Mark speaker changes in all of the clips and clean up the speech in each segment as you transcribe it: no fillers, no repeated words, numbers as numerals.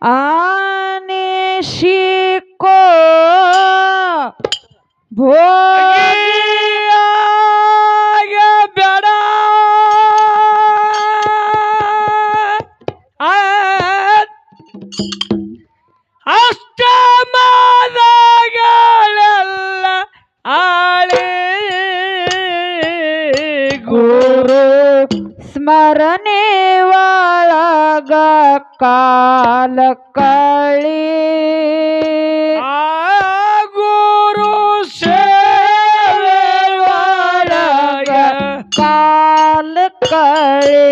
Speaker 1: ಆನಿಸಿಕೋ ಭೋಗಿಯಾಗ ಬೇಡ ಅಷ್ಟಮದಗಳೆಲ್ಲ ಆಳೆ ಗುರು ಸ್ಮರಣೆ ಒಳಗ ಕಾಲ ಕಳಿ ಗುರು ಸೇವೆ ಒಳಗ ಕಾಲ ಕಳಿ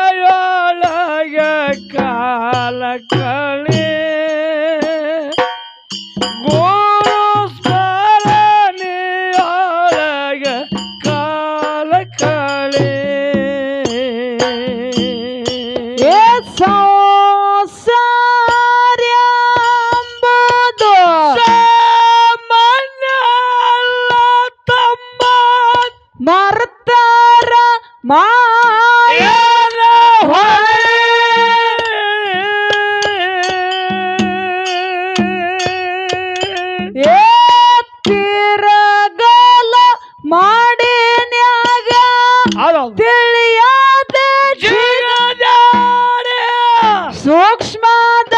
Speaker 1: ಸೇವೆಯೊಳಗ ಕಾಲ ಕಳೆ ಗುರು ಸ್ಮರಣೆಯೊಳಗ ಕಾಲ ಕಳೆ ಸಂಸಾರ್ಯಂಬುದು ಸಾಮಾನ್ಯ ಅಲ್ಲ ತಮ್ಮ ಮರ್ತಾರ ಮಾಯನ ತಿರಗಲ ಮಾಡಿನ್ಯಾಗ ತಿಳಿಯಾದ ಸೂಕ್ಷ್ಮದ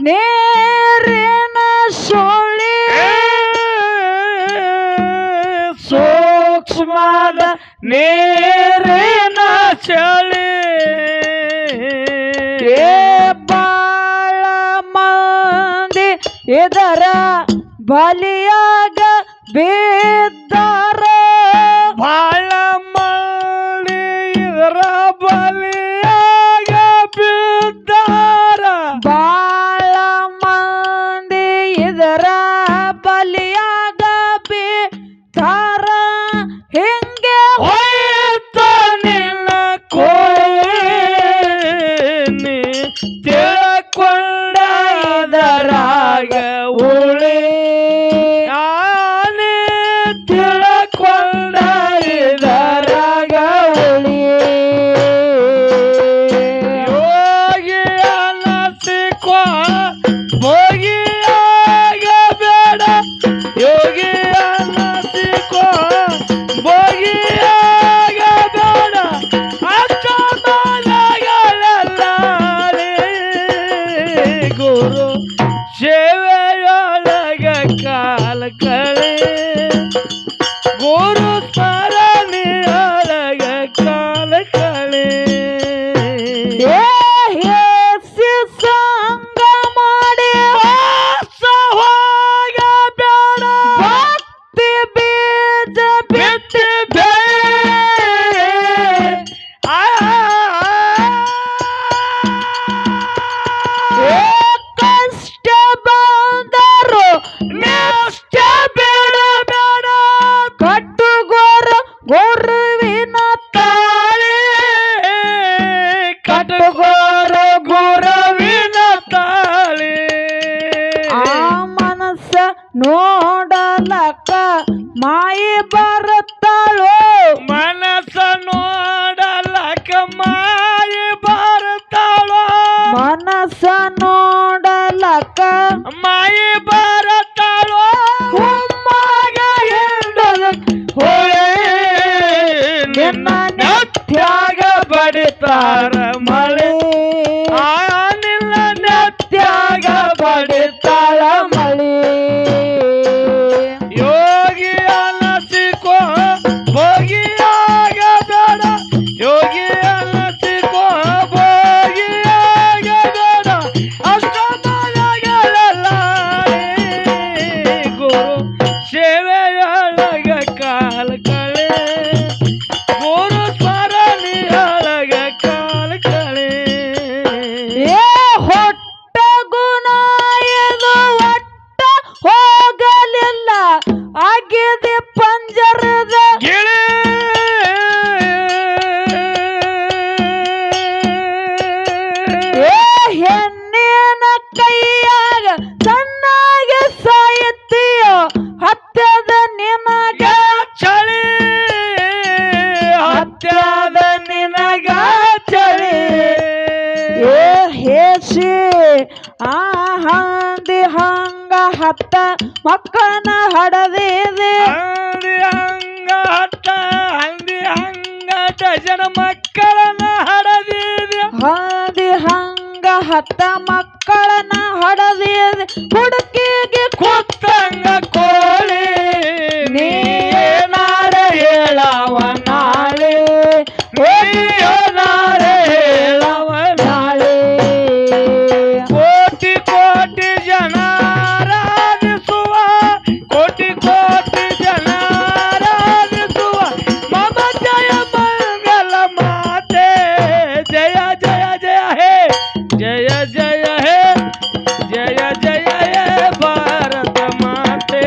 Speaker 1: ನೇರಿನ ಸುಳಿ ಸೂಕ್ಷ್ಮದ ನೇರಿನ ಚಳಿ ಬಾಳ ಮಂದಿ ಇದರ ಬಲಿಯಾಗ ಬಿದ್ದಾರ ಬಾಳ ಮಂದಿ ಇದರ ಬಲಿಯಾಗ ಬಿದ್ದಾರ ಬಾಳ ಮಂದಿ ಇದರ ಬಲಿಯಾಗ ಬಿದ್ದಾರ ಹಿಂಗೆ ಹೋಯ್ತ ನಿನ್ನ ಕೋಣಿ ತಿಳ್ಕೊಂಡದರಾಗ ಉಳಿ ಆನೆ ತಿಳ್ಕೊಂಡ ಇದರಾಗ ಉಳಿ ಯೋಗಿ ಅನಸಿಕೋ ಭೋಗಿಯಾಗ ಬೇಡ ಯೋಗಿ ಅನಸಿಕೋ ಭೋಗಿಯಾಗ ಬೇಡ ಅಷ್ಟಮದಗಳೆಲ್ಲ ಗುರು ಸೇವೆಯೊಳಗ ಕಾಲ ಕಳೆ ಗುರು ಸ್ಮರಣೆಯೊಳಗ ಕಾಲ ಕಳೆ ಸಂಗ ಮಾಡಿ ಹೋಗ ಬೇಡ ಭಕ್ತಿ ಬೀಜ ಬಿತ್ತಿ ಕಷ್ಟ ಬಂದರು ನಷ್ಟ ಬೇಡ ಕಟ್ಟುಗೋರ ಗುರುವಿನ ತಾಳೆ ಕಟ್ಟುಗೋರ ಗುರುವಿನ ತಾಳೆ ಆ ಮನಸ್ಸ ನೋಡಲಕ್ಕ ಮಾಯಿ ಬರುತ್ತಾಳೋ ಮನಸ್ಸ ನೋಡಲಕ್ಕ ಮಾಯಿ ಬರ್ತಾಳೋ ಮನಸ್ಸ ನೋಡಲಕ್ಕ ಮಾಯಿ ಬರುತ್ತಾಳೋ ಹುಮ್ಮಾಗ ಹಿಂಡದ ಹೋಳೆ ನಿನ್ನ ನೆತ್ಯಾಗ ಬಡಿತಾರ ಮಳೆ ಆ ನಿನ್ನ ನೆತ್ಯಾಗ ಬಡಿತಾಳ ಮಳೆ ಯೋಗಿ ಅನಸಿಕೋ ಭೋಗಿಯಾಗ ಬೇಡ ಯೋಗಿ ಅನಸಿಕೋ ಭೋಗಿಯಾಗ ಬೇಡ ಅಷ್ಟಮದಗಳೆಲ್ಲ ಗುರು ಸೇವೆಯೊಳಗ ಕಾಲ ಕಳೆ ಗುರು ಸ್ಮರಣೆಯೊಳಗ
Speaker 2: ಆ ಹಂದಿ ಹಂಗ ಹತ್ತ ಮಕ್ಕಳನ್ನ ಹಡದಿದೆ
Speaker 1: ಹಂದಿ ಹಂಗ ಹತ್ತ ಹಂದಿ ಹಂಗ ಡಜನ ಮಕ್ಕಳನ್ನ ಹಡದಿದೆ
Speaker 2: ಹಂದಿ ಹಂಗ ಹತ್ತ ಮಕ್ಕಳನ್ನ ಹಡದಿದೆ ಹುಡುಕಿಗೆ
Speaker 1: ಕೂತಂಗ ಕೋಳಿ
Speaker 2: ನೀನಾರ ಹೇಳವ ನಾಳೆ
Speaker 1: ನಾರ ಹೇಳವ
Speaker 2: ನಾಳೆ
Speaker 1: ಕೋಟಿ ಕೋಟಿ ಜನ ರಾಜಿಸುವ ಕೋಟಿ ಕೋಟಿ ಜನ ರಾಜಿಸುವ ಮಮ ಜಯ ಮಂಗಲ ಮಾತೆ ಜಯ ಜಯ ಜಯ ಹೇ ಜಯ ಜಯ ಹೇ ಜಯ ಜಯ ಹೇ ಭಾರತ ಮಾತೆ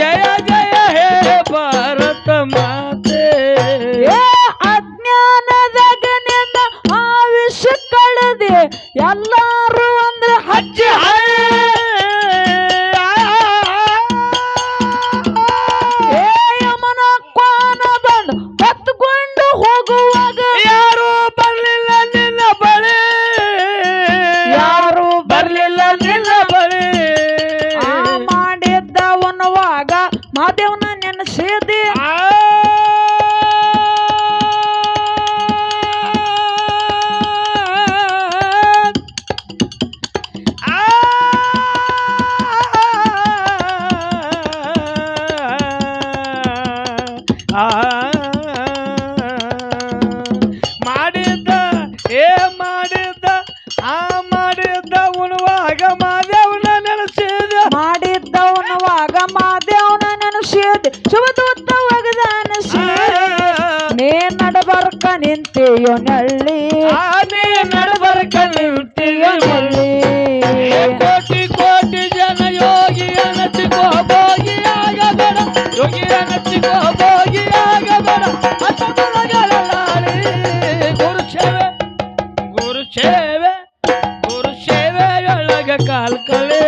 Speaker 1: ಜಯ ಜಯ ಹೇ ಭಾರತ ಮಾತೆ
Speaker 2: ಏ ಅಜ್ಞಾನದಾಗ ನಿನ್ನ ಆವಿಷ ಕಳೆದೆ ಎಲ್ಲಾರು ಅಂದ್ರೆ
Speaker 1: ಅಜ್ಜಿ
Speaker 2: ಏ ಯಮನ ಕ್ವಾನ ಬಂದು ಹೊತ್ತುಕೊಂಡು ಹೋಗುವಾಗ
Speaker 1: ಯಾರು ಬರ್ಲಿಲ್ಲ ನಿನ್ನ ಬಳಿ
Speaker 2: ಯಾರು
Speaker 1: ಬರ್ಲಿಲ್ಲ ನಿನ್ನ ಬಳಿ
Speaker 2: ಆ ಮಾಡಿದ್ದವನವಾಗ ಮಾದೇವನ ನೆನೆಸಿದೆ
Speaker 1: ಮಾಡಿದ್ದ ಏ ಮಾಡಿದ್ದ ಆ ಮಾಡಿದ್ದ ಉಣುವಾಗ ಮಾದೇವನ ನೆನೆಸಿದ
Speaker 2: ಮಾಡಿದ್ದವನವಾಗ ಮಾದೇವನ ನೆನೆಸಿದೆ ಶುಭದೂತ ಒಗದಾನ ನೇ ನಡಬರ್ಕ ನಿಂತೆಯೋ ನಳ್ಳಿ
Speaker 1: ಆನೆ ನಡಬರ್ಕ ನಿಂತಿಯ
Speaker 2: ನಳ್ಳಿ
Speaker 1: ಕೋಟಿ ಕೋಟಿ ಜನ ಯೋಗಿ ಅನಚಿಕೋ ಭೋಗಿ ಆಗಬೇಡ ಯೋಗಿ ಅನಚಿಕೋ ಭೋಗಿ ಆಗಬೇಡ ಅಸಮರಗಳಲಾಳಿ ಗುರು ಸೇವೆ ಗುರು ಸೇವೆ ಗುರು ಸೇವೆಯೊಳಗ ಕಾಲ್ ಕಳೆ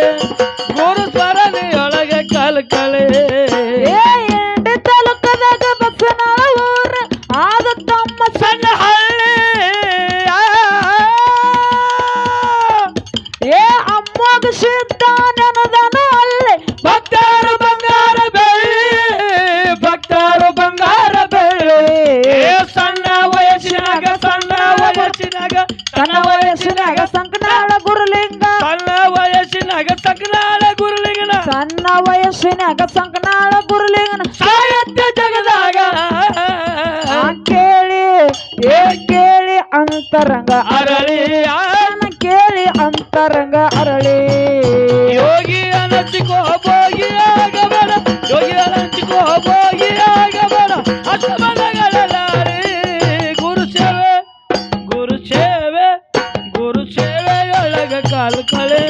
Speaker 1: ಗುರು ಸ್ಮರಣೆಯೊಳಗ ಕಾಲ್ ಕಳೆ
Speaker 2: ಏ ಎಂಡಿ ತಾಲೂಕದಾಗ ಬಸನಾಳ ಊರ ಆದ ತಮ್ಮ
Speaker 1: ಸಣ್ಣ ಹಳ್ಳಿ
Speaker 2: ಏ ಅಮ್ಮಗ ಸಿದ್ಧ ನೆನದನು ಅಲ್ಲೇ
Speaker 1: ಭಕ್ತರು ಬಂಗಾರ ಬೆಳ್ಳಿ ಭಕ್ತರು ಬಂಗಾರ ಬೆಳ್ಳಿ ಏ ಸಣ್ಣ ವಯಸ್ಸಿನಾಗ
Speaker 2: ತನ್ನ ವಯಸ್ಸಿನಾಗ ಸಂಕನಾಳ ಗುರುಲಿಂಗ
Speaker 1: ಸಣ್ಣ ವಯಸ್ಸಿನಾಗ ಸಕನಾಳ ಗುರುಲಿಂಗನ
Speaker 2: ಸಣ್ಣ ವಯಸ್ಸಿನಾಗ ಸಂಕನಾಳ ಗುರುಲಿಂಗನ
Speaker 1: ಸಾಹಿತ್ಯ ಜಗದಾಗ
Speaker 2: ಆ ಕೇಳಿ ಏ ಕೇಳಿ ಅಂತರಂಗ
Speaker 1: ಅರಳಿ
Speaker 2: ಕೇಳಿ ಅಂತರಂಗ ಅರಳಿ
Speaker 1: ಯೋಗಿ ಅನಚಿಕೋ ಭೋಗಿ ಆಗಬೇಡ ಯೋಗಿ ಅನಚಿಕೋ ಭೋಗಿ ಆಗಬೇಡ ಅಸಮನಗಳಲಾರಿ ಗುರು ಸೇವೆ ಗುರು ಸೇವೆ ಗುರು ಸೇವೆಯೊಳಗ ಕಾಲು ಕಳೆ